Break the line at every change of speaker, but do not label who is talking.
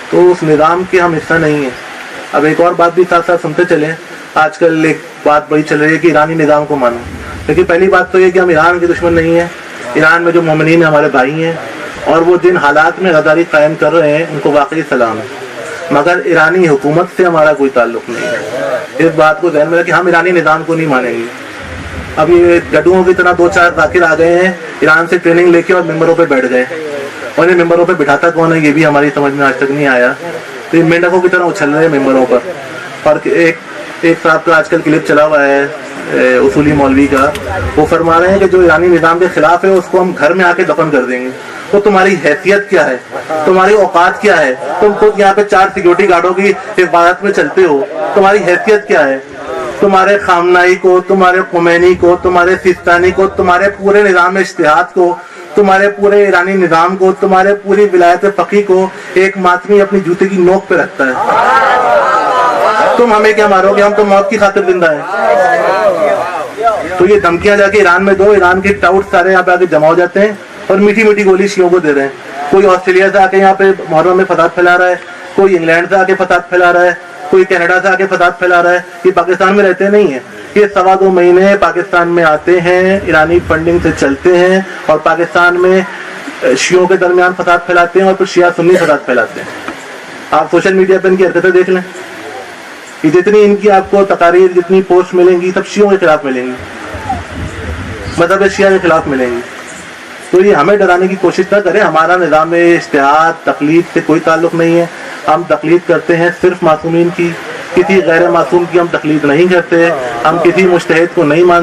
تو اس نظام کے ہم حصہ نہیں ہیں. اب ایک اور بات بھی ساتھ ساتھ سنتے چلیں. آج کل ایک بات بڑی چل رہی ہے کہ ایرانی نظام کو مانو. لیکن پہلی بات تو یہ کہ ہم ایران کے دشمن نہیں ہیں. ایران میں جو مومنین ہیں ہمارے بھائی ہیں, اور وہ جن حالات میں غداری قائم کر رہے ہیں ان کو واقعی سلام ہے. مگر ایرانی حکومت سے ہمارا کوئی تعلق نہیں ہے. اس بات کو ذہن میں رکھیں, ہم ایرانی نظام کو نہیں مانیں گے. اب یہ گڈوؤں کی طرح 2-4 ذاکر آ گئے ہیں ایران سے ٹریننگ لے کے اور ممبروں پہ بیٹھ گئے, اور یہ ممبروں پہ بٹھاتا کون ہے یہ بھی ہماری سمجھ میں آج تک نہیں آیا. تو یہ مینڈکوں کی طرح اچھل رہے ہیں ممبروں پر. اور ایک صاحب کا آج کل کلپ چلا ہوا ہے اصولی مولوی کا, وہ فرما رہے ہیں کہ جو ایرانی نظام کے خلاف ہے اس کو ہم گھر میں آ کے دفن کر دیں گے. تو تمہاری حیثیت کیا ہے, تمہاری اوقات کیا ہے؟ تم خود یہاں پہ 4 سیکورٹی گارڈوں کی حفاظت میں چلتے ہو, تمہاری حیثیت کیا ہے؟ تمہارے خامنائی کو, تمہارے خمینی کو, تمہارے سیستانی کو, تمہارے پورے نظام اشتہاد کو, تمہارے پورے ایرانی نظام کو, تمہارے پوری ولایت فقیہ کو ایک ماتمی اپنی جوتے کی نوک پہ رکھتا ہے. تم ہمیں کیا مارو گے؟ ہم تو موت کی خاطر زندہ ہیں. تو یہ دھمکیاں جا کے ایران میں دو. ایران کے ٹاؤٹ سارے یہاں پہ آ کے جمع ہو جاتے ہیں اور میٹھی میٹھی گولی شیعوں کو دے رہے ہیں. کوئی آسٹریلیا سے آ کے یہاں پہ محرم میں فساد پھیلا رہا ہے, کوئی انگلینڈ سے آ کے فساد پھیلا رہا ہے, کوئی کینیڈا سے آ کے فساد پھیلا رہا ہے. یہ پاکستان میں رہتے نہیں ہیں. یہ 2.25 مہینے پاکستان میں آتے ہیں, ایرانی فنڈنگ سے چلتے ہیں, اور پاکستان میں شیعوں کے درمیان فساد پھیلاتے ہیں, اور پھر شیعہ سنی فساد پھیلاتے ہیں. آپ سوشل میڈیا پہ ان کی حرکتیں دیکھ لیں. یہ جتنی ان کی آپ کو تقاریر, جتنی پوسٹ ملیں گی, سب شیعوں کے خلاف ملیں گی, مذہب شیعہ کے خلاف ملیں گی. تو یہ ہمیں ڈرانے کی کوشش نہ کرے. ہمارا نظام اجتہاد تقلید سے کوئی تعلق نہیں ہے. ہم تقلید کرتے ہیں صرف معصومین کی, کسی غیر معصوم کی ہم تقلید نہیں کرتے. ہم کسی مجتہد کو نہیں مانتے.